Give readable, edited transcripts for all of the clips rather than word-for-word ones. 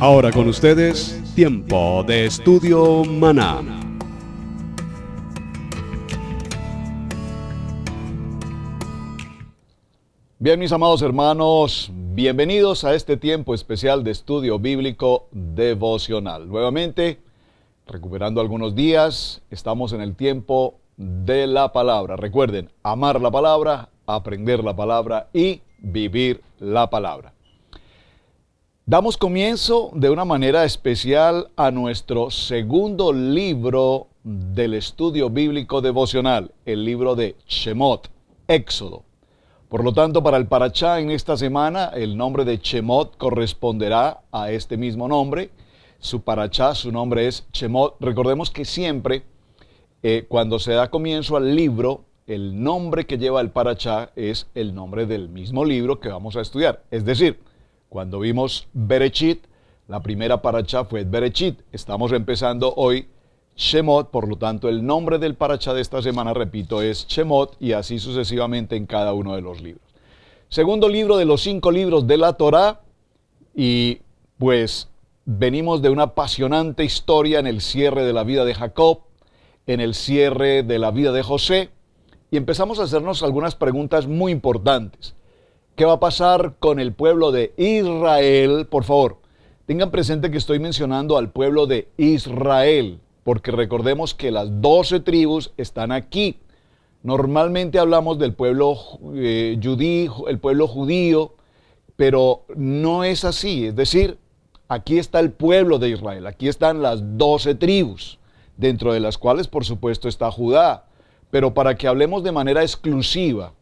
Ahora con ustedes, Tiempo de Estudio Maná. Bien, mis amados hermanos, bienvenidos a este tiempo especial de estudio bíblico devocional. Nuevamente, recuperando algunos días, estamos en el tiempo de la palabra. Recuerden, amar la palabra, aprender la palabra y vivir la palabra. Damos comienzo de una manera especial a nuestro segundo libro del estudio bíblico devocional, el libro de Shemot, Éxodo. Por lo tanto, para el Parashá en esta semana, el nombre de Shemot corresponderá a este mismo nombre. Su Parashá, su nombre es Shemot. Recordemos que siempre, cuando se da comienzo al libro, el nombre que lleva el Parashá es el nombre del mismo libro que vamos a estudiar. Es decir, cuando vimos Bereshit, la primera Parashá fue Bereshit. Estamos empezando hoy Shemot, por lo tanto el nombre del Parashá de esta semana, repito, es Shemot, y así sucesivamente en cada uno de los libros. Segundo libro de los 5 libros de la Torá, y pues venimos de una apasionante historia en el cierre de la vida de Jacob, en el cierre de la vida de José, y empezamos a hacernos algunas preguntas muy importantes. ¿Qué va a pasar con el pueblo de Israel? Por favor, tengan presente que estoy mencionando al pueblo de Israel, porque recordemos que las 12 tribus están aquí. Normalmente hablamos del pueblo el pueblo judío, pero no es así. Es decir, aquí está el pueblo de Israel, aquí están las 12 tribus, dentro de las cuales por supuesto está Judá. Pero para que hablemos de manera exclusiva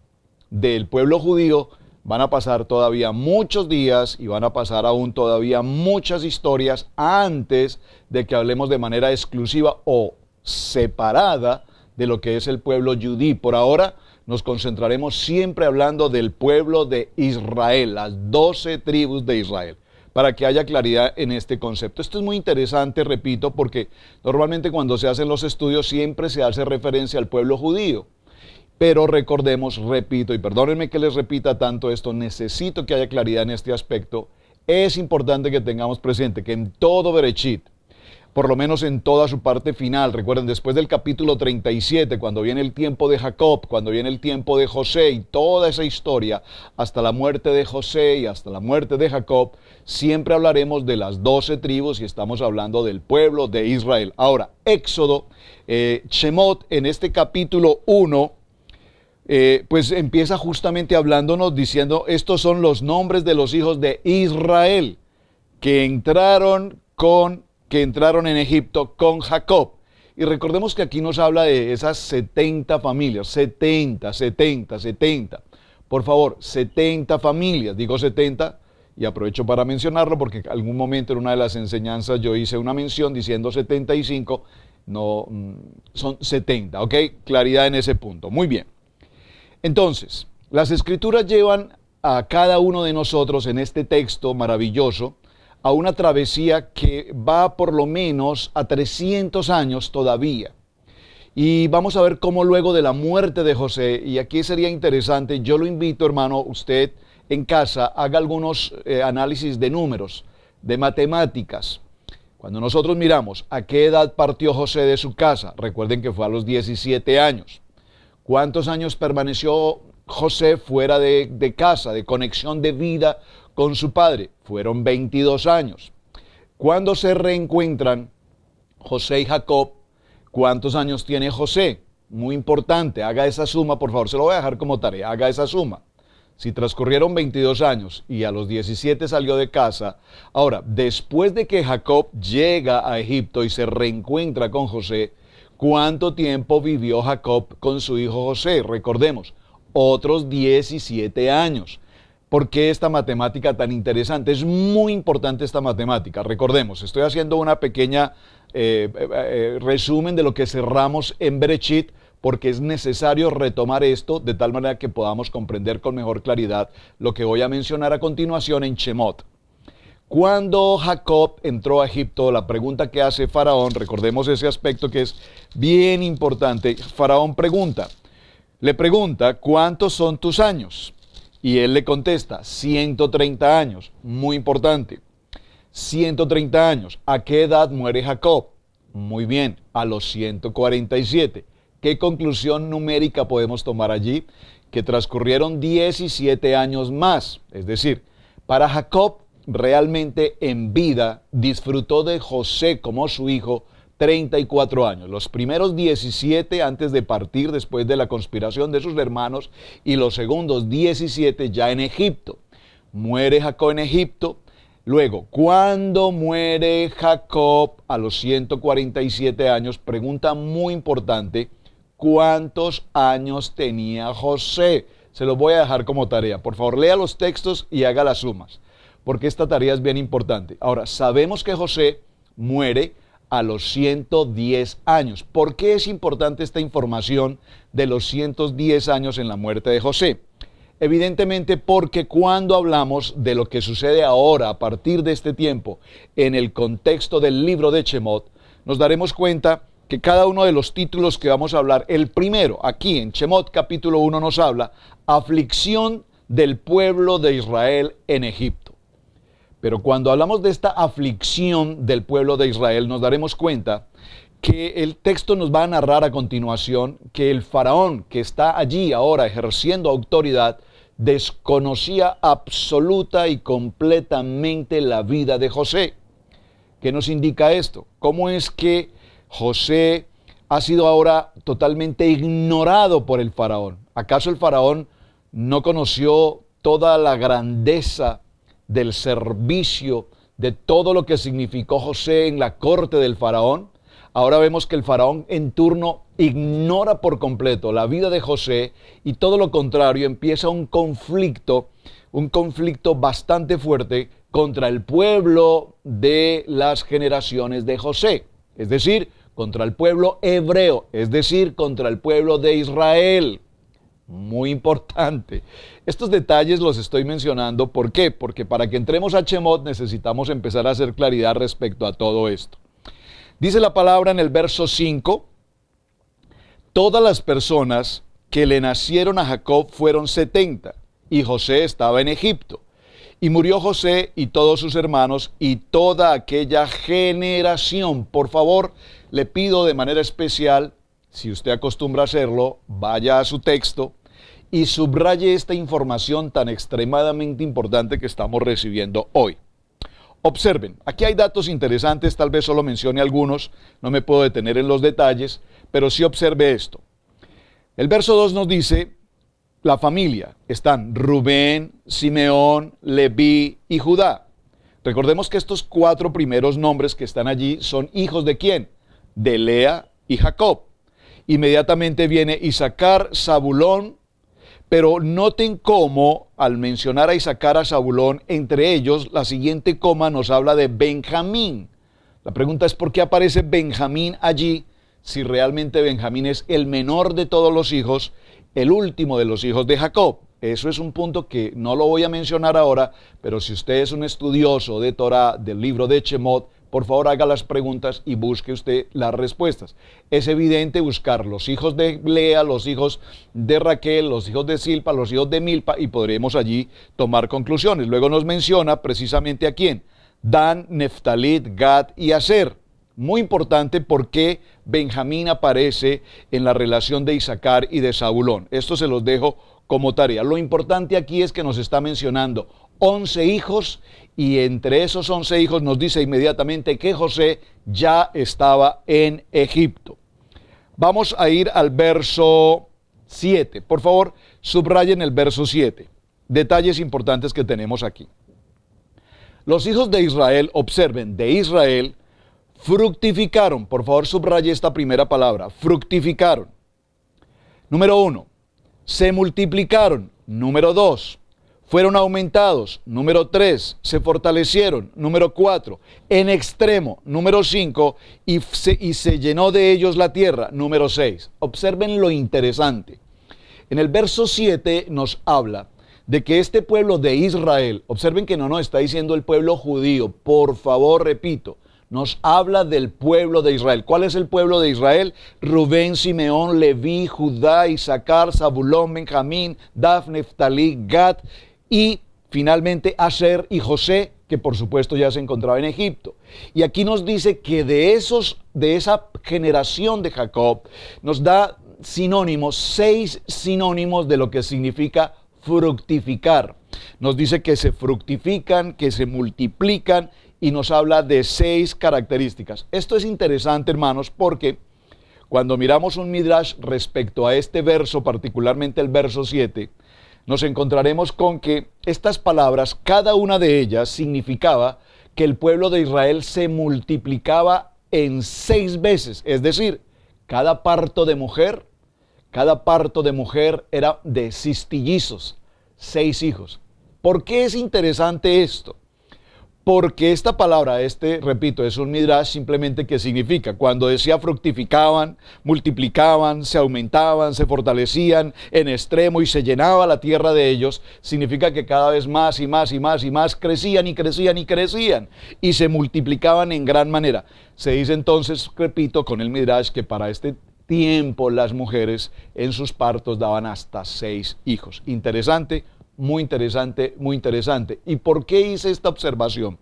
del pueblo judío, van a pasar todavía muchos días y van a pasar aún todavía muchas historias antes de que hablemos de manera exclusiva o separada de lo que es el pueblo judí. Por ahora nos concentraremos siempre hablando del pueblo de Israel, las 12 tribus de Israel, para que haya claridad en este concepto. Esto es muy interesante, repito, porque normalmente cuando se hacen los estudios siempre se hace referencia al pueblo judío. Pero recordemos, repito, y perdónenme que les repita tanto esto, necesito que haya claridad en este aspecto. Es importante que tengamos presente que en todo Bereshit, por lo menos en toda su parte final, recuerden, después del capítulo 37, cuando viene el tiempo de Jacob, cuando viene el tiempo de José y toda esa historia, hasta la muerte de José y hasta la muerte de Jacob, siempre hablaremos de las 12 tribus y estamos hablando del pueblo de Israel. Ahora, Éxodo, Shemot, en este capítulo 1, pues empieza justamente hablándonos, diciendo, estos son los nombres de los hijos de Israel que entraron en Egipto con Jacob. Y recordemos que aquí nos habla de esas 70 familias, 70. Por favor, 70 familias, digo 70, y aprovecho para mencionarlo porque en algún momento en una de las enseñanzas yo hice una mención diciendo 75, no, son 70, ¿ok? Claridad en ese punto, muy bien. Entonces, las Escrituras llevan a cada uno de nosotros en este texto maravilloso a una travesía que va por lo menos a 300 años todavía. Y vamos a ver cómo luego de la muerte de José, y aquí sería interesante, yo lo invito, hermano, usted en casa haga algunos análisis de números, de matemáticas. Cuando nosotros miramos a qué edad partió José de su casa, recuerden que fue a los 17 años. ¿Cuántos años permaneció José fuera de casa, de conexión de vida con su padre? Fueron 22 años. Cuando se reencuentran José y Jacob, ¿cuántos años tiene José? Muy importante, haga esa suma, por favor, se lo voy a dejar como tarea, haga esa suma. Si transcurrieron 22 años y a los 17 salió de casa, ahora, después de que Jacob llega a Egipto y se reencuentra con José, ¿cuánto tiempo vivió Jacob con su hijo José? Recordemos, otros 17 años. ¿Por qué esta matemática tan interesante? Es muy importante esta matemática. Recordemos, estoy haciendo una pequeña resumen de lo que cerramos en Bereshit, porque es necesario retomar esto de tal manera que podamos comprender con mejor claridad lo que voy a mencionar a continuación en Shemot. Cuando Jacob entró a Egipto, la pregunta que hace Faraón, recordemos ese aspecto que es bien importante, Faraón le pregunta, ¿cuántos son tus años? Y él le contesta, 130 años, muy importante. 130 años. ¿A qué edad muere Jacob? Muy bien, a los 147. ¿Qué conclusión numérica podemos tomar allí? Que transcurrieron 17 años más. Es decir, para Jacob realmente en vida disfrutó de José como su hijo 34 años. Los primeros 17 antes de partir después de la conspiración de sus hermanos y los segundos 17 ya en Egipto. Muere Jacob en Egipto. Luego, ¿cuándo muere Jacob a los 147 años? Pregunta muy importante. ¿Cuántos años tenía José? Se los voy a dejar como tarea. Por favor, lea los textos y haga las sumas, porque esta tarea es bien importante. Ahora, sabemos que José muere a los 110 años. ¿Por qué es importante esta información de los 110 años en la muerte de José? Evidentemente porque cuando hablamos de lo que sucede ahora, a partir de este tiempo, en el contexto del libro de Shemot, nos daremos cuenta que cada uno de los títulos que vamos a hablar, el primero, aquí en Shemot capítulo 1 nos habla, aflicción del pueblo de Israel en Egipto. Pero cuando hablamos de esta aflicción del pueblo de Israel, nos daremos cuenta que el texto nos va a narrar a continuación que el faraón que está allí ahora ejerciendo autoridad desconocía absoluta y completamente la vida de José. ¿Qué nos indica esto? ¿Cómo es que José ha sido ahora totalmente ignorado por el faraón? ¿Acaso el faraón no conoció toda la grandeza del servicio, de todo lo que significó José en la corte del faraón? Ahora vemos que el faraón en turno ignora por completo la vida de José y todo lo contrario, empieza un conflicto bastante fuerte contra el pueblo de las generaciones de José, es decir, contra el pueblo hebreo, es decir, contra el pueblo de Israel. Muy importante. Estos detalles los estoy mencionando, ¿por qué? Porque para que entremos a Shemot necesitamos empezar a hacer claridad respecto a todo esto. Dice la palabra en el verso 5, todas las personas que le nacieron a Jacob fueron 70, y José estaba en Egipto. Y murió José y todos sus hermanos y toda aquella generación. Por favor, le pido de manera especial, si usted acostumbra a hacerlo, vaya a su texto y subraye esta información tan extremadamente importante que estamos recibiendo hoy. Observen, aquí hay datos interesantes, tal vez solo mencione algunos, no me puedo detener en los detalles, pero sí observe esto. El verso 2 nos dice, la familia, están Rubén, Simeón, Leví y Judá. Recordemos que estos 4 primeros nombres que están allí son hijos de ¿quién? De Lea y Jacob. Inmediatamente viene Isaacar, Zabulón, pero noten cómo al mencionar a Isaacar, a Zabulón, entre ellos la siguiente coma nos habla de Benjamín. La pregunta es ¿por qué aparece Benjamín allí si realmente Benjamín es el menor de todos los hijos, el último de los hijos de Jacob? Eso es un punto que no lo voy a mencionar ahora, pero si usted es un estudioso de Torah, del libro de Shemot, por favor haga las preguntas y busque usted las respuestas. Es evidente buscar los hijos de Lea, los hijos de Raquel, los hijos de Silpa, los hijos de Milpa y podremos allí tomar conclusiones. Luego nos menciona precisamente a quién. Dan, Neftalit, Gad y Aser. Muy importante porque Benjamín aparece en la relación de Isaacar y de Zabulón. Esto se los dejo como tarea. Lo importante aquí es que nos está mencionando 11 hijos y entre esos 11 hijos nos dice inmediatamente que José ya estaba en Egipto. Vamos a ir al verso 7. Por favor, subrayen el verso 7. Detalles importantes que tenemos aquí. Los hijos de Israel, observen, de Israel, fructificaron. Por favor, subraye esta primera palabra, fructificaron. Número 1, se multiplicaron. Número 2, fueron aumentados. Número 3, se fortalecieron. Número 4, en extremo. Número 5, y se llenó de ellos la tierra. Número 6, observen lo interesante. En el verso 7 nos habla de que este pueblo de Israel, observen que no nos está diciendo el pueblo judío, por favor, repito, nos habla del pueblo de Israel. ¿Cuál es el pueblo de Israel? Rubén, Simeón, Leví, Judá, Isaacar, Zabulón, Benjamín, Dan, Neftalí, Gad y finalmente Aser y José, que por supuesto ya se encontraba en Egipto. Y aquí nos dice que de esa generación de Jacob nos da sinónimos, 6 sinónimos de lo que significa fructificar. Nos dice que se fructifican, que se multiplican y nos habla de 6 características. Esto es interesante, hermanos, porque cuando miramos un midrash respecto a este verso, particularmente el verso 7, nos encontraremos con que estas palabras, cada una de ellas significaba que el pueblo de Israel se multiplicaba en 6 veces, es decir, cada parto de mujer era de cistillizos, 6 hijos. ¿Por qué es interesante esto? Porque esta palabra, repito, es un midrash simplemente que significa, cuando decía fructificaban, multiplicaban, se aumentaban, se fortalecían en extremo y se llenaba la tierra de ellos, significa que cada vez más y más y más y más crecían y crecían y crecían y se multiplicaban en gran manera. Se dice entonces, repito, con el midrash que para este tiempo las mujeres en sus partos daban hasta 6 hijos. Interesante. Muy interesante, muy interesante. ¿Y por qué hice esta observación?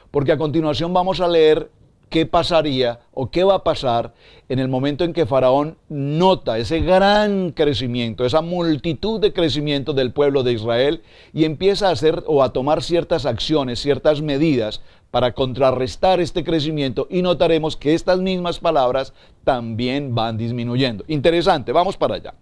Porque a continuación vamos a leer qué pasaría o qué va a pasar en el momento en que Faraón nota ese gran crecimiento, esa multitud de crecimiento del pueblo de Israel y empieza a hacer o a tomar ciertas acciones, ciertas medidas para contrarrestar este crecimiento, y notaremos que estas mismas palabras también van disminuyendo. Interesante, vamos para allá.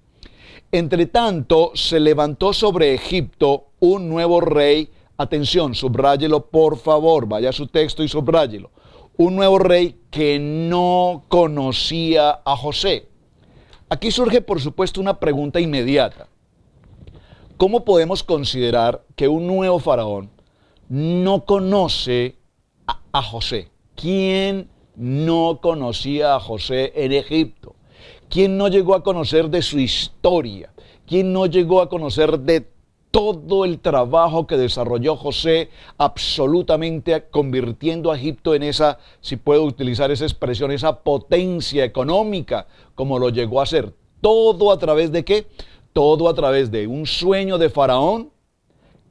Entre tanto, se levantó sobre Egipto un nuevo rey. Atención, subráyelo por favor, vaya a su texto y subráyelo. Un nuevo rey que no conocía a José. Aquí surge, por supuesto, una pregunta inmediata. ¿Cómo podemos considerar que un nuevo faraón no conoce a José? ¿Quién no conocía a José en Egipto? ¿Quién no llegó a conocer de su historia? ¿Quién no llegó a conocer de todo el trabajo que desarrolló José, absolutamente convirtiendo a Egipto en esa, si puedo utilizar esa expresión, esa potencia económica, como lo llegó a hacer? ¿Todo a través de qué? Todo a través de un sueño de Faraón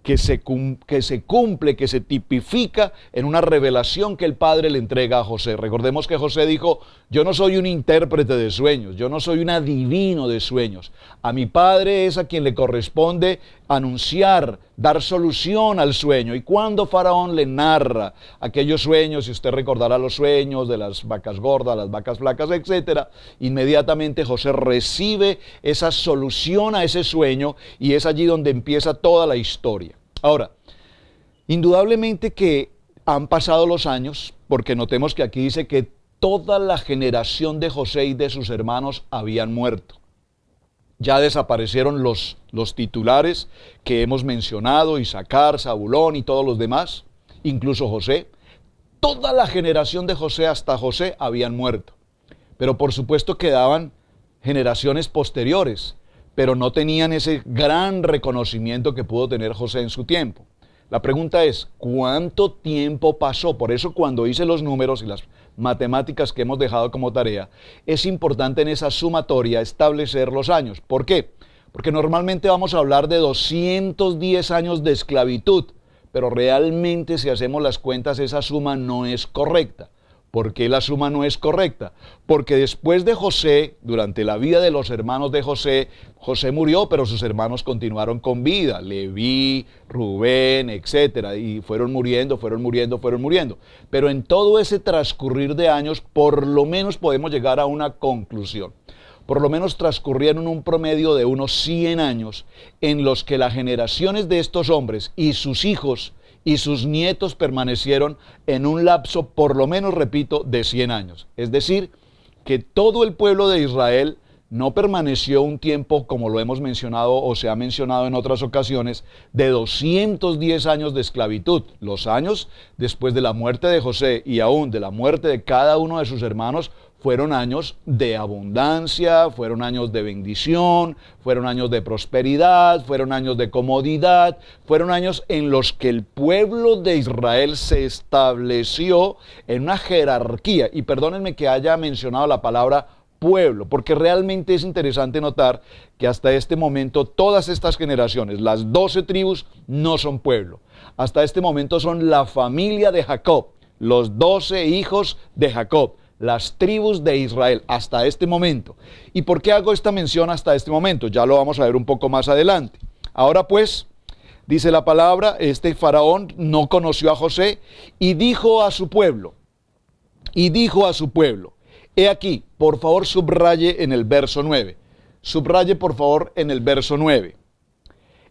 que se cumple, que se tipifica en una revelación que el Padre le entrega a José. Recordemos que José dijo: yo no soy un intérprete de sueños, yo no soy un adivino de sueños. A mi Padre es a quien le corresponde anunciar, dar solución al sueño. Y cuando Faraón le narra aquellos sueños, si usted recordará los sueños de las vacas gordas, las vacas flacas, etcétera, inmediatamente José recibe esa solución a ese sueño y es allí donde empieza toda la historia. Ahora, indudablemente que han pasado los años, porque notemos que aquí dice que toda la generación de José y de sus hermanos habían muerto. Ya desaparecieron los titulares que hemos mencionado, Isaacar, Zabulón y todos los demás, incluso José. Toda la generación de José hasta José habían muerto. Pero por supuesto quedaban generaciones posteriores, pero no tenían ese gran reconocimiento que pudo tener José en su tiempo. La pregunta es, ¿cuánto tiempo pasó? Por eso cuando hice los números y las matemáticas que hemos dejado como tarea, es importante en esa sumatoria establecer los años. ¿Por qué? Porque normalmente vamos a hablar de 210 años de esclavitud, pero realmente si hacemos las cuentas esa suma no es correcta. ¿Por qué la suma no es correcta? Porque después de José, durante la vida de los hermanos de José, José murió, pero sus hermanos continuaron con vida, Leví, Rubén, etcétera, y fueron muriendo. Pero en todo ese transcurrir de años, por lo menos podemos llegar a una conclusión. Por lo menos transcurrieron un promedio de unos 100 años en los que las generaciones de estos hombres y sus hijos y sus nietos permanecieron en un lapso, por lo menos, repito, de 100 años. Es decir, que todo el pueblo de Israel no permaneció un tiempo, como lo hemos mencionado o se ha mencionado en otras ocasiones, de 210 años de esclavitud. Los años después de la muerte de José y aún de la muerte de cada uno de sus hermanos fueron años de abundancia, fueron años de bendición, fueron años de prosperidad, fueron años de comodidad, fueron años en los que el pueblo de Israel se estableció en una jerarquía. Y perdónenme que haya mencionado la palabra pueblo, porque realmente es interesante notar que hasta este momento todas estas generaciones, las 12 tribus, no son pueblo. Hasta este momento son la familia de Jacob, los 12 hijos de Jacob, las tribus de Israel, hasta este momento. ¿Y por qué hago esta mención hasta este momento? Ya lo vamos a ver un poco más adelante. Ahora pues, dice la palabra, este faraón no conoció a José y dijo a su pueblo, he aquí, por favor subraye en el verso 9, subraye por favor en el verso 9,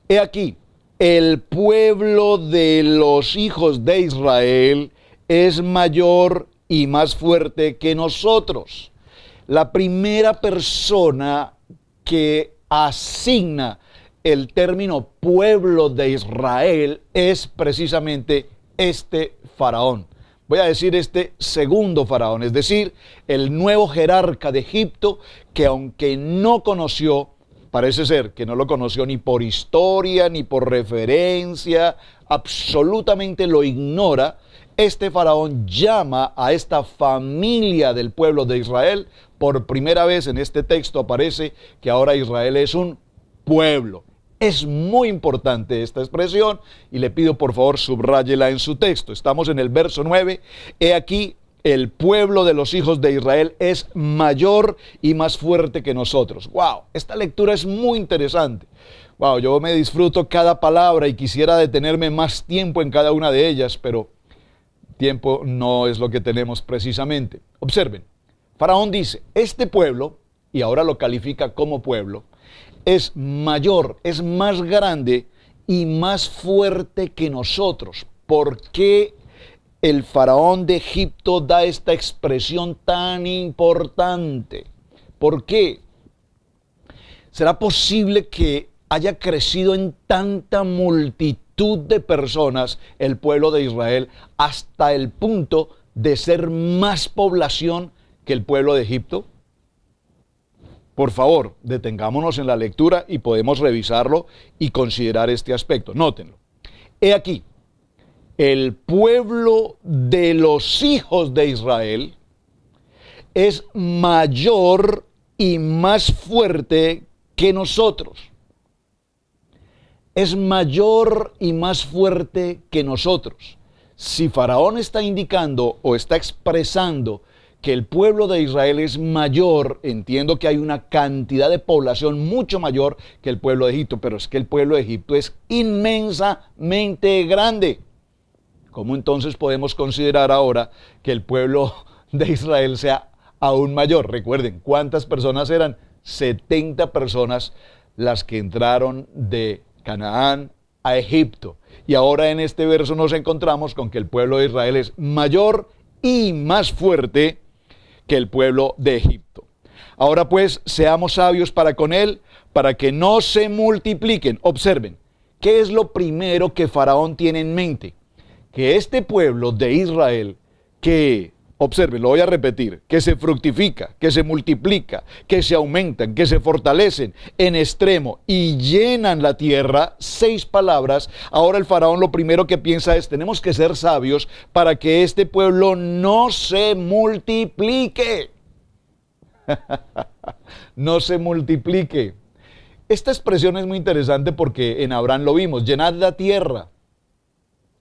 he aquí, el pueblo de los hijos de Israel es mayor y más fuerte que nosotros. La primera persona que asigna el término pueblo de Israel es precisamente este faraón. Voy a decir este segundo faraón, es decir, el nuevo jerarca de Egipto, que aunque no conoció, parece ser que no lo conoció ni por historia, ni por referencia, absolutamente lo ignora. Este faraón llama a esta familia del pueblo de Israel. Por primera vez en este texto aparece que ahora Israel es un pueblo. Es muy importante esta expresión y le pido por favor subráyela en su texto. Estamos en el verso 9. He aquí, el pueblo de los hijos de Israel es mayor y más fuerte que nosotros. ¡Wow! Esta lectura es muy interesante. ¡Wow! Yo me disfruto cada palabra y quisiera detenerme más tiempo en cada una de ellas, pero tiempo no es lo que tenemos precisamente. Observen, Faraón dice, este pueblo, y ahora lo califica como pueblo, es mayor, es más grande y más fuerte que nosotros. ¿Por qué el faraón de Egipto da esta expresión tan importante? ¿Por qué? ¿Será posible que haya crecido en tanta multitud de personas el pueblo de Israel hasta el punto de ser más población que el pueblo de Egipto? Por favor, detengámonos en la lectura y podemos revisarlo y considerar este aspecto. Nótenlo. He aquí, el pueblo de los hijos de Israel es mayor y más fuerte que nosotros. Es mayor y más fuerte que nosotros. Si Faraón está indicando o está expresando que el pueblo de Israel es mayor, entiendo que hay una cantidad de población mucho mayor que el pueblo de Egipto, pero es que el pueblo de Egipto es inmensamente grande. ¿Cómo entonces podemos considerar ahora que el pueblo de Israel sea aún mayor? Recuerden, ¿cuántas personas eran? 70 personas las que entraron de Canaán a Egipto. Y ahora en este verso nos encontramos con que el pueblo de Israel es mayor y más fuerte que el pueblo de Egipto. Ahora pues, seamos sabios para con él, para que no se multipliquen. Observen, ¿qué es lo primero que Faraón tiene en mente? Que este pueblo de Israel, que, observen, lo voy a repetir, que se fructifica, que se multiplica, que se aumentan, que se fortalecen en extremo y llenan la tierra, 6 palabras. Ahora el faraón lo primero que piensa es, tenemos que ser sabios para que este pueblo no se multiplique. No se multiplique. Esta expresión es muy interesante porque en Abraham lo vimos, llenad la tierra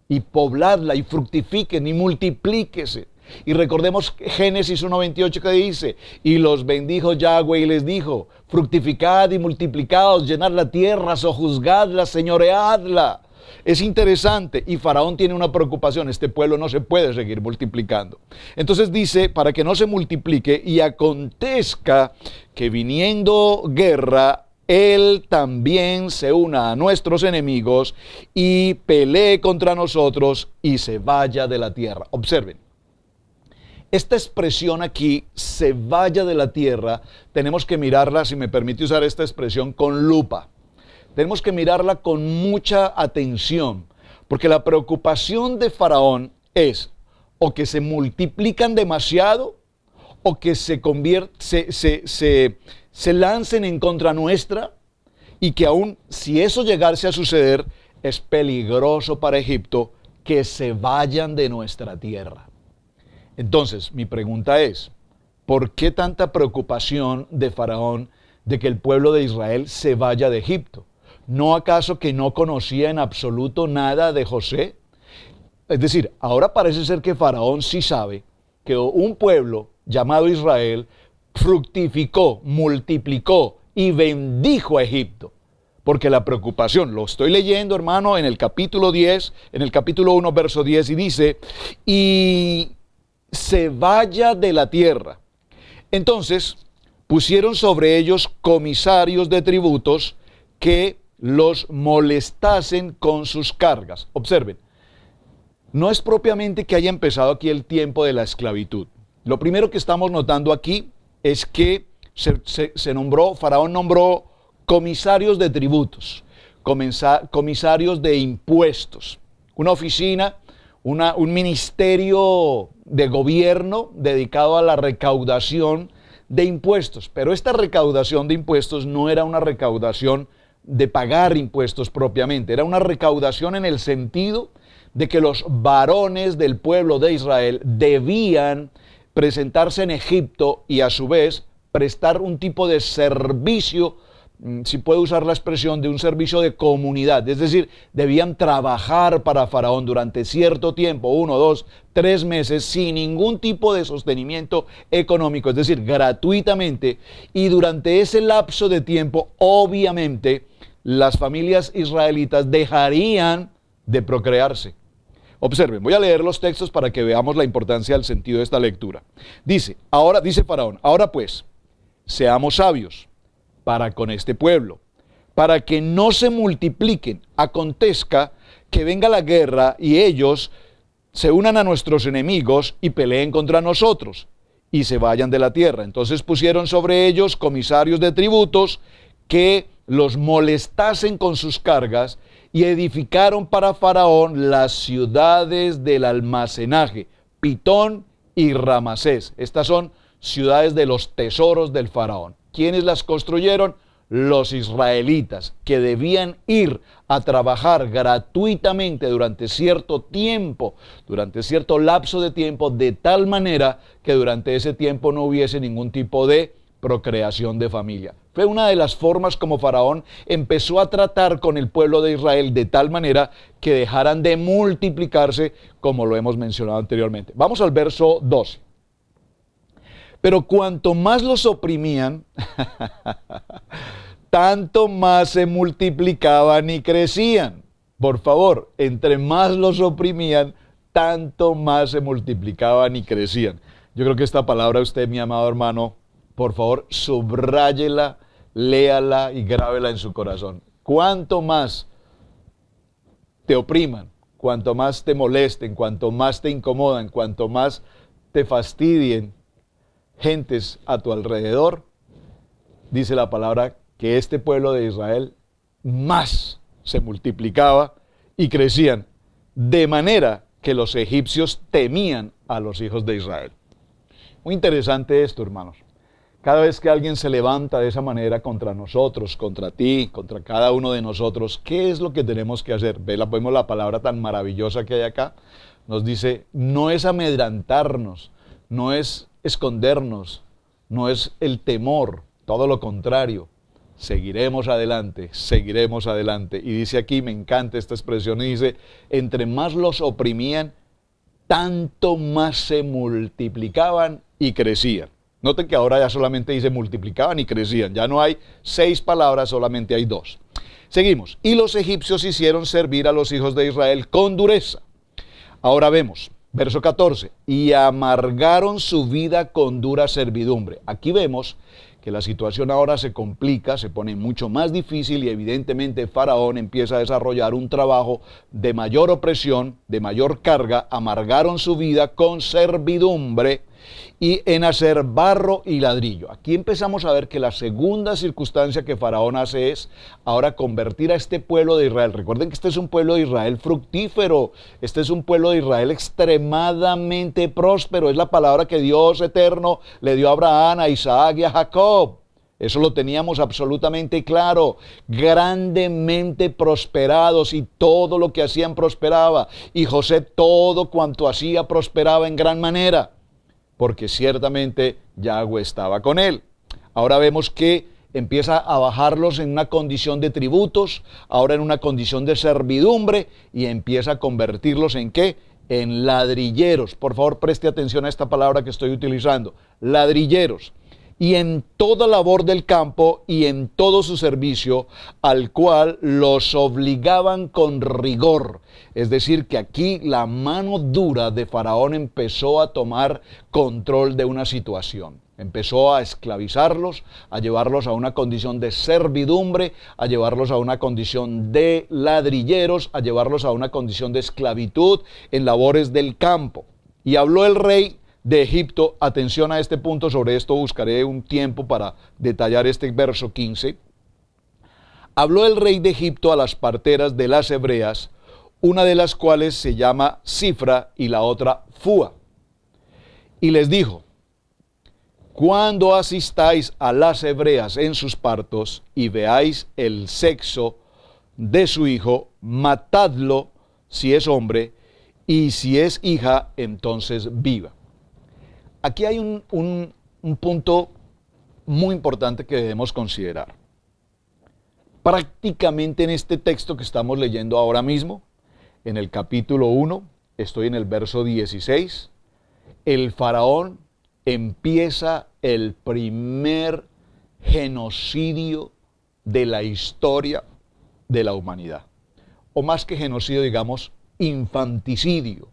y pobladla y fructifiquen y multiplíquese. Y recordemos Génesis 1:28 que dice, y los bendijo Yahweh y les dijo, fructificad y multiplicaos, llenad la tierra, sojuzgadla, señoreadla. Es interesante, y Faraón tiene una preocupación, este pueblo no se puede seguir multiplicando. Entonces dice, para que no se multiplique, y acontezca que viniendo guerra, él también se una a nuestros enemigos y pelee contra nosotros y se vaya de la tierra. Observen. Esta expresión aquí, se vaya de la tierra, tenemos que mirarla, si me permite usar esta expresión, con lupa. Tenemos que mirarla con mucha atención, porque la preocupación de Faraón es o que se multiplican demasiado o que se lancen en contra nuestra, y que aún si eso llegase a suceder, es peligroso para Egipto que se vayan de nuestra tierra. Entonces, mi pregunta es, ¿por qué tanta preocupación de Faraón de que el pueblo de Israel se vaya de Egipto? ¿No acaso que no conocía en absoluto nada de José? Es decir, ahora parece ser que Faraón sí sabe que un pueblo llamado Israel fructificó, multiplicó y bendijo a Egipto. Porque la preocupación, lo estoy leyendo, hermano, en el capítulo 10, en el capítulo 1, verso 10, y dice, y se vaya de la tierra. Entonces, pusieron sobre ellos comisarios de tributos que los molestasen con sus cargas. Observen, no es propiamente que haya empezado aquí el tiempo de la esclavitud. Lo primero que estamos notando aquí es que Faraón nombró comisarios de tributos, comisarios de impuestos, una oficina, un ministerio de gobierno dedicado a la recaudación de impuestos. Pero esta recaudación de impuestos no era una recaudación de pagar impuestos propiamente, era una recaudación en el sentido de que los varones del pueblo de Israel debían presentarse en Egipto y a su vez prestar un tipo de servicio, si puedo usar la expresión, de un servicio de comunidad. Es decir, debían trabajar para Faraón durante cierto tiempo, 1, 2, 3 meses, sin ningún tipo de sostenimiento económico, es decir, gratuitamente. Y durante ese lapso de tiempo, obviamente, las familias israelitas dejarían de procrearse. Observen, voy a leer los textos para que veamos la importancia del sentido de esta lectura. Dice Faraón, ahora pues, seamos sabios para con este pueblo, para que no se multipliquen, acontezca que venga la guerra y ellos se unan a nuestros enemigos y peleen contra nosotros y se vayan de la tierra. Entonces pusieron sobre ellos comisarios de tributos que los molestasen con sus cargas y edificaron para Faraón las ciudades del almacenaje, Pitón y Ramasés. Estas son ciudades de los tesoros del Faraón. ¿Quiénes las construyeron? Los israelitas, que debían ir a trabajar gratuitamente durante cierto tiempo, durante cierto lapso de tiempo, de tal manera que durante ese tiempo no hubiese ningún tipo de procreación de familia. Fue una de las formas como Faraón empezó a tratar con el pueblo de Israel de tal manera que dejaran de multiplicarse, como lo hemos mencionado anteriormente. Vamos al verso 12. Pero cuanto más los oprimían, tanto más se multiplicaban y crecían. Por favor, entre más los oprimían, tanto más se multiplicaban y crecían. Yo creo que esta palabra usted, mi amado hermano, por favor, subráyela, léala y grábela en su corazón. Cuanto más te opriman, cuanto más te molesten, cuanto más te incomodan, cuanto más te fastidien gentes a tu alrededor, dice la palabra que este pueblo de Israel más se multiplicaba y crecían, de manera que los egipcios temían a los hijos de Israel. Muy interesante esto, hermanos. Cada vez que alguien se levanta de esa manera contra nosotros, contra ti, contra cada uno de nosotros, ¿qué es lo que tenemos que hacer? Vemos la palabra tan maravillosa que hay acá. Nos dice, no es amedrantarnos, no es escondernos, no es el temor, todo lo contrario. Seguiremos adelante, seguiremos adelante. Y dice aquí, me encanta esta expresión, y dice, entre más los oprimían, tanto más se multiplicaban y crecían. Noten que ahora ya solamente dice multiplicaban y crecían. Ya no hay 6 palabras, solamente hay 2. Seguimos. Y los egipcios hicieron servir a los hijos de Israel con dureza. Ahora vemos, verso 14. Y amargaron su vida con dura servidumbre. Aquí vemos que la situación ahora se complica, se pone mucho más difícil y evidentemente Faraón empieza a desarrollar un trabajo de mayor opresión, de mayor carga. Amargaron su vida con servidumbre y en hacer barro y ladrillo. Aquí empezamos a ver que la segunda circunstancia que Faraón hace es ahora convertir a este pueblo de Israel. Recuerden que este es un pueblo de Israel fructífero, este es un pueblo de Israel extremadamente próspero. Es la palabra que Dios eterno le dio a Abraham, a Isaac y a Jacob. Eso lo teníamos absolutamente claro, grandemente prosperados y todo lo que hacían prosperaba. Y José todo cuanto hacía prosperaba en gran manera. porque ciertamente Yahweh estaba con él. Ahora vemos que empieza a bajarlos en una condición de tributos, ahora en una condición de servidumbre, y empieza a convertirlos ¿en qué? En ladrilleros. Por favor, preste atención a esta palabra que estoy utilizando, ladrilleros. Y en toda labor del campo y en todo su servicio, al cual los obligaban con rigor. Es decir, que aquí la mano dura de Faraón empezó a tomar control de una situación. Empezó a esclavizarlos, a llevarlos a una condición de servidumbre, a llevarlos a una condición de ladrilleros, a llevarlos a una condición de esclavitud en labores del campo. Y habló el rey de Egipto, atención a este punto, sobre esto buscaré un tiempo para detallar este verso 15. Habló el rey de Egipto a las parteras de las hebreas, una de las cuales se llama Cifra y la otra Fúa. Y les dijo: cuando asistáis a las hebreas en sus partos y veáis el sexo de su hijo, matadlo si es hombre, y si es hija, entonces viva. Aquí hay un punto muy importante que debemos considerar. Prácticamente en este texto que estamos leyendo ahora mismo, en el capítulo 1, estoy en el verso 16, el faraón empieza el primer genocidio de la historia de la humanidad. O más que genocidio, digamos, infanticidio.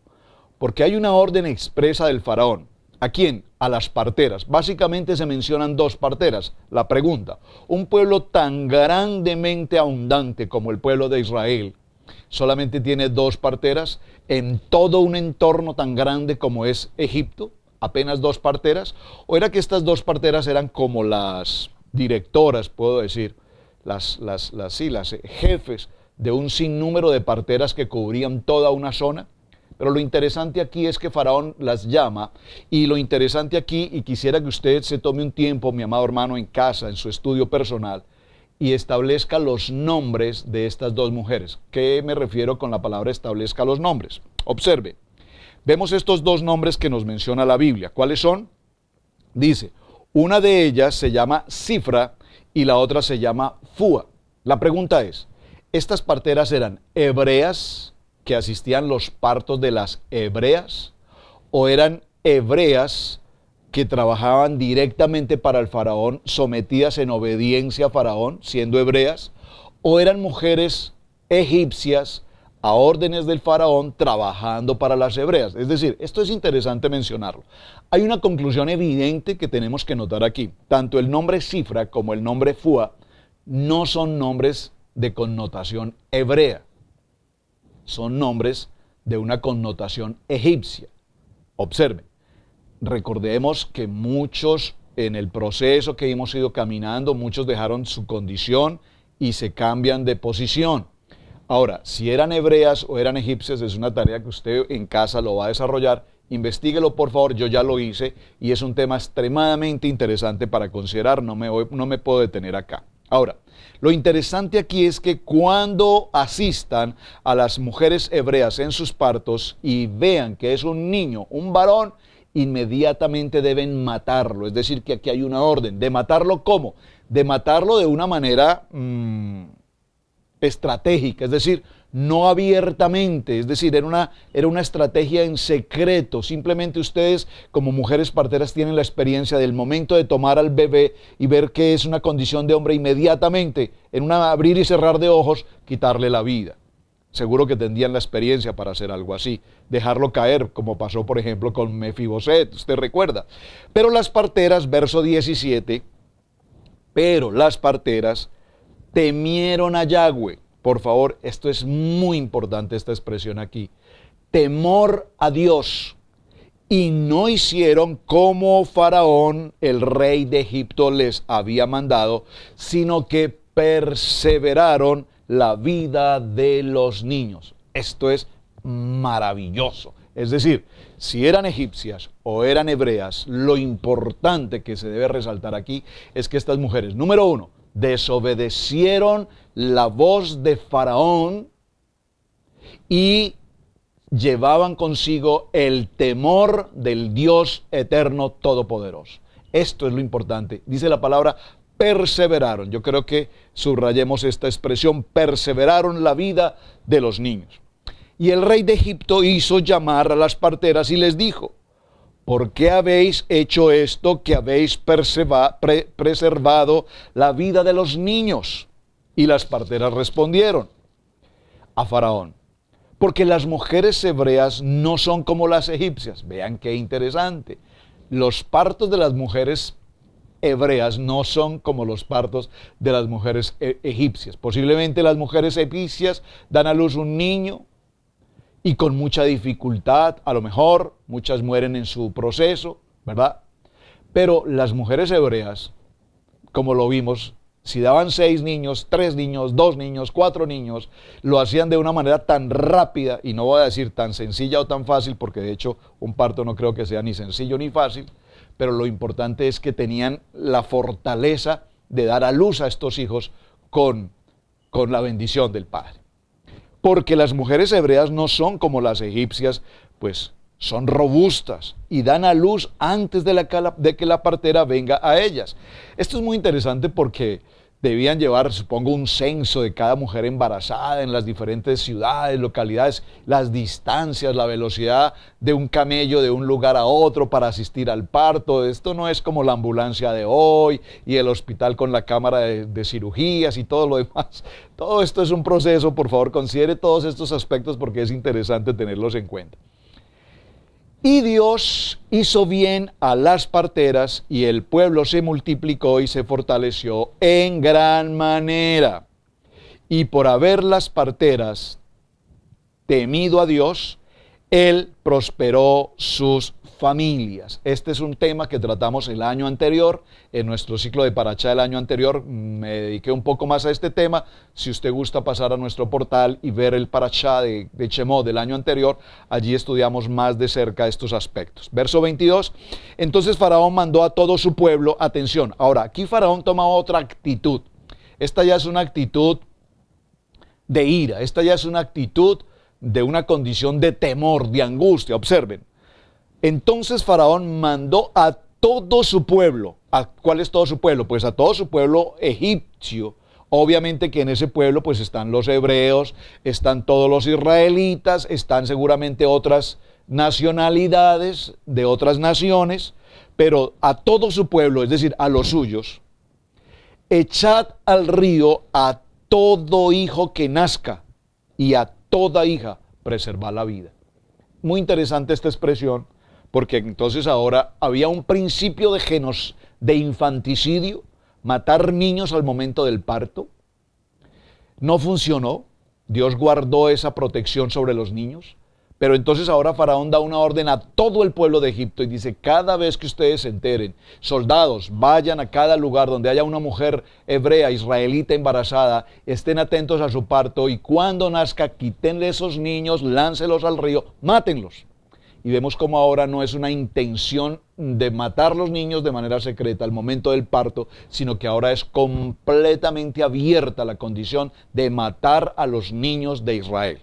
Porque hay una orden expresa del faraón. ¿A quién? A las parteras. Básicamente se mencionan dos parteras. La pregunta: un pueblo tan grandemente abundante como el pueblo de Israel, ¿solamente tiene dos parteras en todo un entorno tan grande como es Egipto? ¿Apenas dos parteras? ¿O era que estas dos parteras eran como las directoras, puedo decir, las jefes de un sinnúmero de parteras que cubrían toda una zona? Pero lo interesante aquí es que Faraón las llama, y lo interesante aquí, y quisiera que usted se tome un tiempo, mi amado hermano, en casa, en su estudio personal, y establezca los nombres de estas dos mujeres. ¿Qué me refiero con la palabra establezca los nombres? Observe, vemos estos dos nombres que nos menciona la Biblia. ¿Cuáles son? Dice, una de ellas se llama Cifra y la otra se llama Fúa. La pregunta es, ¿estas parteras eran hebreas que asistían los partos de las hebreas, o eran hebreas que trabajaban directamente para el faraón, sometidas en obediencia a Faraón, siendo hebreas, o eran mujeres egipcias a órdenes del faraón trabajando para las hebreas? Es decir, esto es interesante mencionarlo. Hay una conclusión evidente que tenemos que notar aquí. Tanto el nombre Cifra como el nombre Fúa no son nombres de connotación hebrea. Son nombres de una connotación egipcia. Observen, recordemos que muchos en el proceso que hemos ido caminando, muchos dejaron su condición y se cambian de posición. Ahora, si eran hebreas o eran egipcias, es una tarea que usted en casa lo va a desarrollar. Investíguelo, por favor, yo ya lo hice y es un tema extremadamente interesante para considerar, no me puedo detener acá. Ahora, lo interesante aquí es que cuando asistan a las mujeres hebreas en sus partos y vean que es un niño, un varón, inmediatamente deben matarlo. Es decir, que aquí hay una orden. ¿De matarlo cómo? De matarlo de una manera estratégica, es decir, no abiertamente, es decir, era una estrategia en secreto. Simplemente ustedes como mujeres parteras tienen la experiencia del momento de tomar al bebé y ver que es una condición de hombre, inmediatamente, en un abrir y cerrar de ojos, quitarle la vida. Seguro que tendrían la experiencia para hacer algo así, dejarlo caer, como pasó por ejemplo con Mefiboset, usted recuerda. Pero las parteras, verso 17, pero las parteras temieron a Yahweh. Por favor, esto es muy importante, esta expresión aquí. Temor a Dios. Y no hicieron como Faraón, el rey de Egipto, les había mandado, sino que perseveraron la vida de los niños. Esto es maravilloso. Es decir, si eran egipcias o eran hebreas, lo importante que se debe resaltar aquí es que estas mujeres, número uno, desobedecieron la voz de Faraón y llevaban consigo el temor del Dios eterno todopoderoso. Esto es lo importante. Dice la palabra perseveraron. Yo creo que subrayemos esta expresión, perseveraron la vida de los niños. Y el rey de Egipto hizo llamar a las parteras y les dijo: ¿por qué habéis hecho esto, que habéis preservado la vida de los niños? Y las parteras respondieron a Faraón: porque las mujeres hebreas no son como las egipcias. Vean qué interesante. Los partos de las mujeres hebreas no son como los partos de las mujeres egipcias. Posiblemente las mujeres egipcias dan a luz un niño y con mucha dificultad, a lo mejor muchas mueren en su proceso, ¿verdad? Pero las mujeres hebreas, como lo vimos, si daban 6 niños, 3 niños, 2 niños, 4 niños, lo hacían de una manera tan rápida, y no voy a decir tan sencilla o tan fácil, porque de hecho un parto no creo que sea ni sencillo ni fácil, pero lo importante es que tenían la fortaleza de dar a luz a estos hijos con la bendición del Padre. Porque las mujeres hebreas no son como las egipcias, pues son robustas y dan a luz antes de que la partera venga a ellas. Esto es muy interesante porque debían llevar, supongo, un censo de cada mujer embarazada en las diferentes ciudades, localidades, las distancias, la velocidad de un camello de un lugar a otro para asistir al parto. Esto no es como la ambulancia de hoy y el hospital con la cámara de cirugías y todo lo demás. Todo esto es un proceso. Por favor, considere todos estos aspectos porque es interesante tenerlos en cuenta. Y Dios hizo bien a las parteras, y el pueblo se multiplicó y se fortaleció en gran manera. Y por haber las parteras temido a Dios, Él prosperó sus familias. Este es un tema que tratamos el año anterior, en nuestro ciclo de Parachá del año anterior. Me dediqué un poco más a este tema. Si usted gusta pasar a nuestro portal y ver el Parachá de Shemot del año anterior, allí estudiamos más de cerca estos aspectos. Verso 22, entonces Faraón mandó a todo su pueblo, atención, ahora aquí Faraón toma otra actitud. Esta ya es una actitud de ira, esta ya es una actitud de una condición de temor, de angustia. Observen. Entonces Faraón mandó a todo su pueblo. ¿Cuál es todo su pueblo? Pues a todo su pueblo egipcio. Obviamente que en ese pueblo pues están los hebreos, están todos los israelitas, están seguramente otras nacionalidades de otras naciones, pero a todo su pueblo, es decir, a los suyos, echad al río a todo hijo que nazca y a toda hija preservad la vida. Muy interesante esta expresión, porque entonces ahora había un principio de infanticidio, matar niños al momento del parto. No funcionó, Dios guardó esa protección sobre los niños, pero entonces ahora Faraón da una orden a todo el pueblo de Egipto y dice: cada vez que ustedes se enteren, soldados, vayan a cada lugar donde haya una mujer hebrea, israelita embarazada, estén atentos a su parto, y cuando nazca, quítenle esos niños, láncelos al río, mátenlos. Y vemos cómo ahora no es una intención de matar los niños de manera secreta al momento del parto, sino que ahora es completamente abierta la condición de matar a los niños de Israel.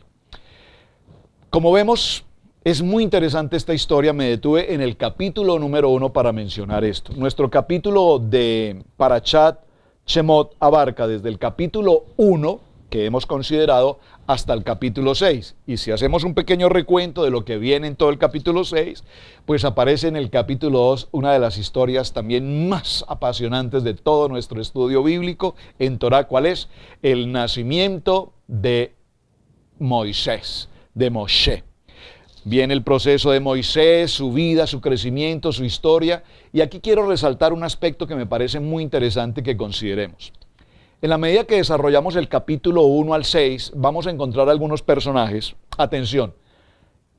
Como vemos, es muy interesante esta historia. Me detuve en el capítulo número 1 para mencionar esto. Nuestro capítulo de Parashat Shemot abarca desde el capítulo 1, que hemos considerado, hasta el capítulo 6. Y si hacemos un pequeño recuento de lo que viene en todo el capítulo 6, pues aparece en el capítulo 2 una de las historias también más apasionantes de todo nuestro estudio bíblico en Torah. ¿Cuál es? El nacimiento de Moisés, de Moshe. Viene el proceso de Moisés, su vida, su crecimiento, su historia. Y aquí quiero resaltar un aspecto que me parece muy interesante que consideremos. En la medida que desarrollamos el capítulo 1 al 6, vamos a encontrar algunos personajes, atención,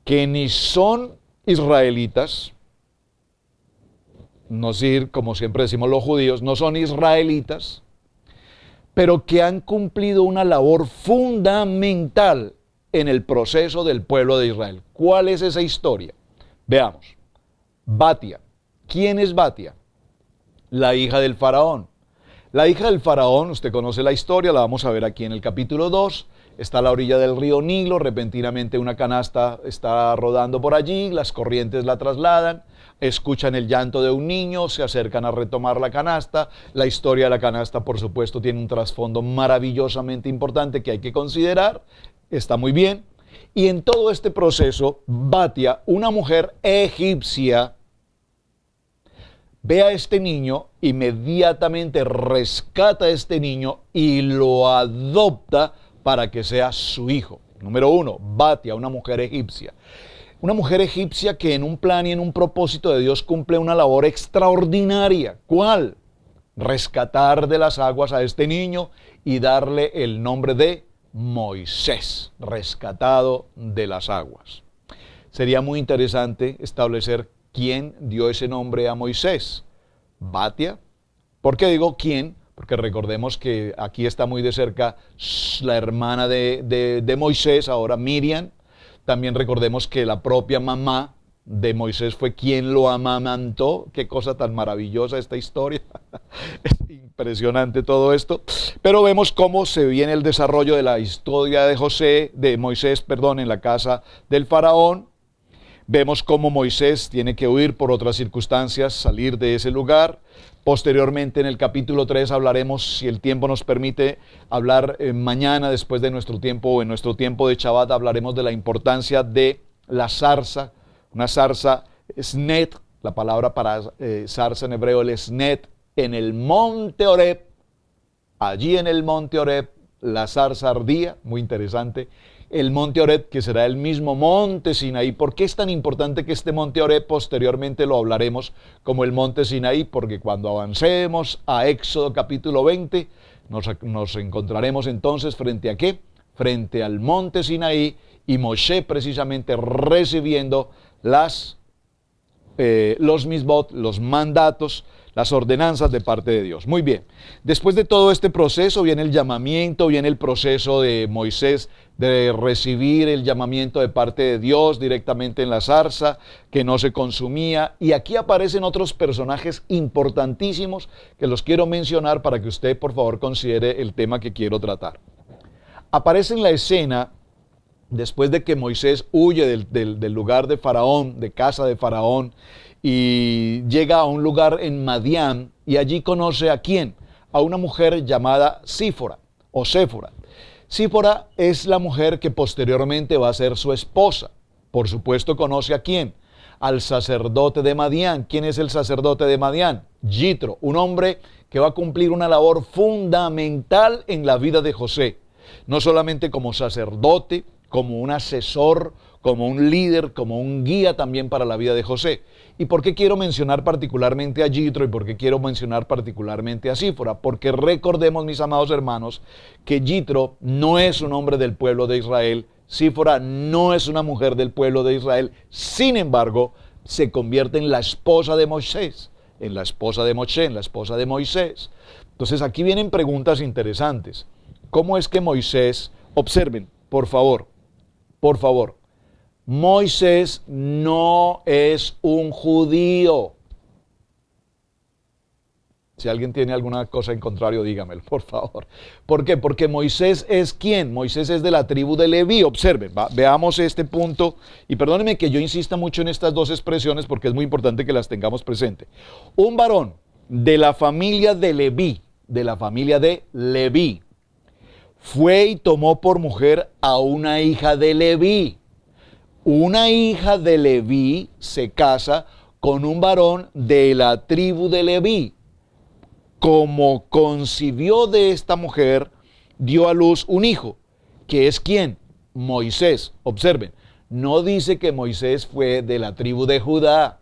que ni son israelitas, no decir, como siempre decimos los judíos, no son israelitas, pero que han cumplido una labor fundamental en el proceso del pueblo de Israel. ¿Cuál es esa historia? Veamos. Batia. ¿Quién es Batia? La hija del faraón. La hija del faraón, usted conoce la historia, la vamos a ver aquí en el capítulo 2, está a la orilla del río Nilo, repentinamente una canasta está rodando por allí, las corrientes la trasladan, escuchan el llanto de un niño, se acercan a retomar la canasta. La historia de la canasta, por supuesto, tiene un trasfondo maravillosamente importante que hay que considerar, está muy bien. Y en todo este proceso, Batia, una mujer egipcia, ve a este niño, inmediatamente rescata a este niño y lo adopta para que sea su hijo. Número uno, Batia, una mujer egipcia. Una mujer egipcia que en un plan y en un propósito de Dios cumple una labor extraordinaria. ¿Cuál? Rescatar de las aguas a este niño y darle el nombre de Moisés, rescatado de las aguas. Sería muy interesante establecer quién dio ese nombre a Moisés. Batia. ¿Por qué digo quién? Porque recordemos que aquí está muy de cerca la hermana de Moisés, ahora Miriam. También recordemos que la propia mamá de Moisés fue quien lo amamantó. Qué cosa tan maravillosa esta historia. Es impresionante todo esto. Pero vemos cómo se viene el desarrollo de la historia de Moisés, en la casa del faraón. Vemos cómo Moisés tiene que huir por otras circunstancias, salir de ese lugar. Posteriormente en el capítulo 3 hablaremos, si el tiempo nos permite, hablar mañana después de nuestro tiempo o en nuestro tiempo de Shabbat, hablaremos de la importancia de la zarza. Una zarza, esnet, la palabra para zarza en hebreo, el esnet, en el monte Horeb. Allí en el monte Horeb la zarza ardía, muy interesante. El monte Horeb, que será el mismo monte Sinaí. ¿Por qué es tan importante que este monte Horeb posteriormente lo hablaremos como el monte Sinaí? Porque cuando avancemos a Éxodo capítulo 20, nos encontraremos entonces frente a ¿qué? Frente al monte Sinaí y Moshe precisamente recibiendo los misbot, los mandatos, las ordenanzas de parte de Dios. Muy bien, después de todo este proceso viene el llamamiento, viene el proceso de Moisés de recibir el llamamiento de parte de Dios directamente en la zarza, que no se consumía. Y aquí aparecen otros personajes importantísimos que los quiero mencionar para que usted por favor considere el tema que quiero tratar. Aparece en la escena, después de que Moisés huye del lugar de Faraón, de casa de Faraón, y llega a un lugar en Madián, y allí conoce ¿a quién? A una mujer llamada Sífora, o Séfora. Sífora es la mujer que posteriormente va a ser su esposa. Por supuesto, conoce ¿a quién? Al sacerdote de Madián. ¿Quién es el sacerdote de Madián? Yitro, un hombre que va a cumplir una labor fundamental en la vida de José. No solamente como sacerdote, como un asesor, como un líder, como un guía también para la vida de José. ¿Y por qué quiero mencionar particularmente a Yitro y por qué quiero mencionar particularmente a Sífora? Porque recordemos, mis amados hermanos, que Yitro no es un hombre del pueblo de Israel, Sífora no es una mujer del pueblo de Israel, sin embargo, se convierte en la esposa de Moisés, en la esposa de Moshe, en la esposa de Moisés. Entonces aquí vienen preguntas interesantes. ¿Cómo es que Moisés, observen, por favor, Moisés no es un judío? Si alguien tiene alguna cosa en contrario, dígamelo, por favor. ¿Por qué? Porque Moisés es ¿quién? Moisés es de la tribu de Leví. Observen, veamos este punto. Y perdónenme que yo insista mucho en estas dos expresiones porque es muy importante que las tengamos presente. Un varón de la familia de Leví, fue y tomó por mujer a una hija de Leví. Una hija de Leví se casa con un varón de la tribu de Leví. Como concibió de esta mujer, dio a luz un hijo, que es ¿quién? Moisés. Observen, no dice que Moisés fue de la tribu de Judá,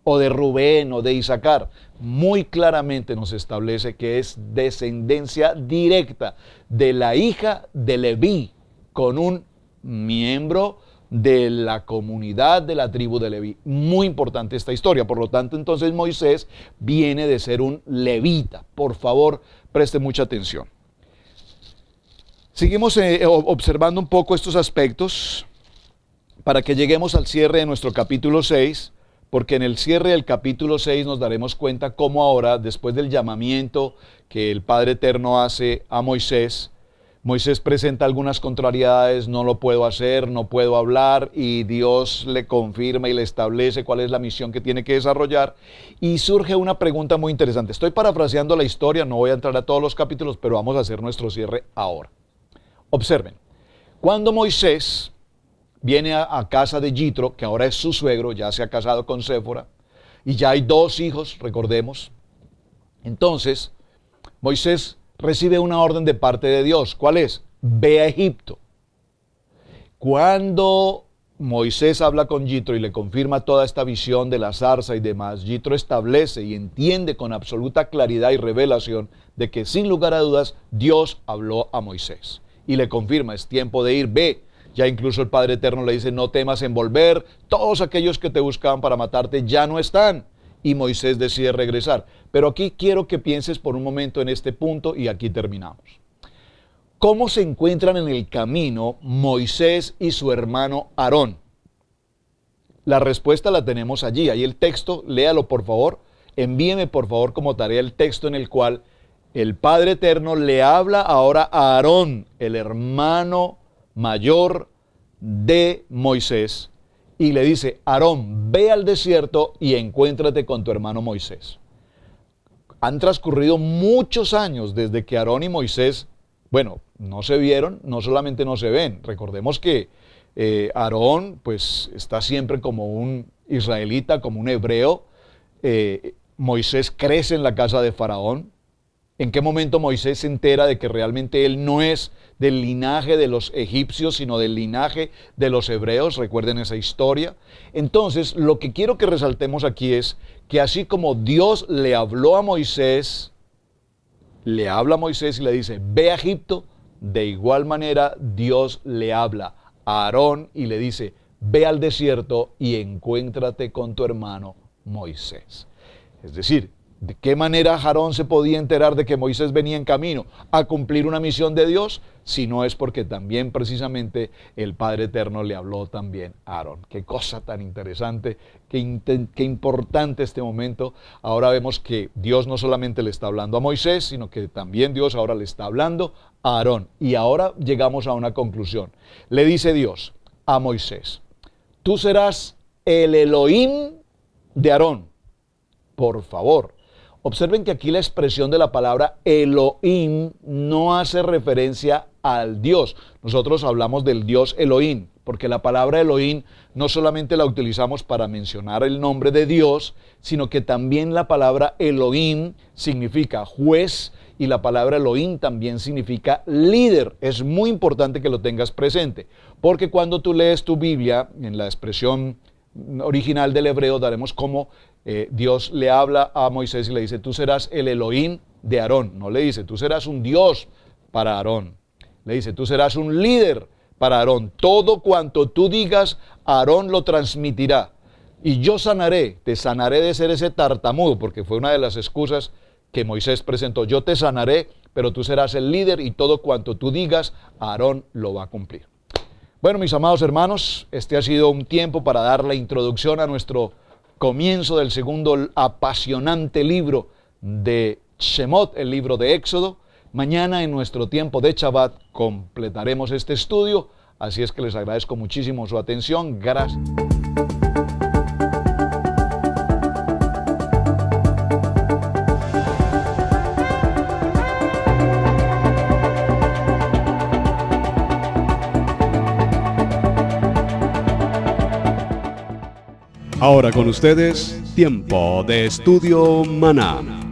o de Rubén, o de Isaacar. Muy claramente nos establece que es descendencia directa de la hija de Leví, con un miembro de la comunidad de la tribu de Leví. Muy importante esta historia. Por lo tanto, entonces Moisés viene de ser un levita. Por favor, preste mucha atención. Seguimos observando un poco estos aspectos para que lleguemos al cierre de nuestro capítulo 6, porque en el cierre del capítulo 6 nos daremos cuenta cómo ahora, después del llamamiento que el Padre Eterno hace a Moisés, Moisés presenta algunas contrariedades, no lo puedo hacer, no puedo hablar, y Dios le confirma y le establece cuál es la misión que tiene que desarrollar, y surge una pregunta muy interesante. Estoy parafraseando la historia, no voy a entrar a todos los capítulos, pero vamos a hacer nuestro cierre ahora. Observen, cuando Moisés viene a casa de Yitro, que ahora es su suegro, ya se ha casado con Séfora, y ya hay 2 hijos, recordemos, entonces Moisés recibe una orden de parte de Dios. ¿Cuál es? Ve a Egipto. Cuando Moisés habla con Yitro y le confirma toda esta visión de la zarza y demás, Yitro establece y entiende con absoluta claridad y revelación de que sin lugar a dudas Dios habló a Moisés y le confirma, es tiempo de ir, ve. Ya incluso el Padre Eterno le dice, no temas en volver, todos aquellos que te buscaban para matarte ya no están. Y Moisés decide regresar. Pero aquí quiero que pienses por un momento en este punto y aquí terminamos. ¿Cómo se encuentran en el camino Moisés y su hermano Aarón? La respuesta la tenemos allí. Ahí el texto, léalo por favor. Envíeme por favor como tarea el texto en el cual el Padre Eterno le habla ahora a Aarón, el hermano mayor de Moisés, y le dice, Aarón, ve al desierto y encuéntrate con tu hermano Moisés. Han transcurrido muchos años desde que Aarón y Moisés, bueno, no se vieron, no solamente no se ven. Recordemos que Aarón pues está siempre como un israelita, como un hebreo. Moisés crece en la casa de Faraón. ¿En qué momento Moisés se entera de que realmente él no es del linaje de los egipcios, sino del linaje de los hebreos? Recuerden esa historia. Entonces, lo que quiero que resaltemos aquí es que así como Dios le habló a Moisés, le habla a Moisés y le dice, ve a Egipto, de igual manera Dios le habla a Aarón y le dice, ve al desierto y encuéntrate con tu hermano Moisés. Es decir, ¿de qué manera Aarón se podía enterar de que Moisés venía en camino a cumplir una misión de Dios? Si no es porque también precisamente el Padre Eterno le habló también a Aarón. Qué cosa tan interesante, qué importante este momento. Ahora vemos que Dios no solamente le está hablando a Moisés, sino que también Dios ahora le está hablando a Aarón. Y ahora llegamos a una conclusión. Le dice Dios a Moisés, tú serás el Elohim de Aarón. Por favor. Observen que aquí la expresión de la palabra Elohim no hace referencia al Dios. Nosotros hablamos del Dios Elohim, porque la palabra Elohim no solamente la utilizamos para mencionar el nombre de Dios, sino que también la palabra Elohim significa juez y la palabra Elohim también significa líder. Es muy importante que lo tengas presente, porque cuando tú lees tu Biblia, en la expresión original del hebreo, daremos como Dios le habla a Moisés y le dice, tú serás el Elohim de Aarón. No le dice, tú serás un Dios para Aarón. Le dice, tú serás un líder para Aarón. Todo cuanto tú digas, Aarón lo transmitirá. Y yo te sanaré de ser ese tartamudo, porque fue una de las excusas que Moisés presentó. Yo te sanaré, pero tú serás el líder y todo cuanto tú digas, Aarón lo va a cumplir. Bueno, mis amados hermanos, este ha sido un tiempo para dar la introducción a nuestro comienzo del segundo apasionante libro de Shemot, el libro de Éxodo. Mañana en nuestro tiempo de Shabbat completaremos este estudio, así es que les agradezco muchísimo su atención. Gracias. Ahora con ustedes, tiempo de estudio Maná.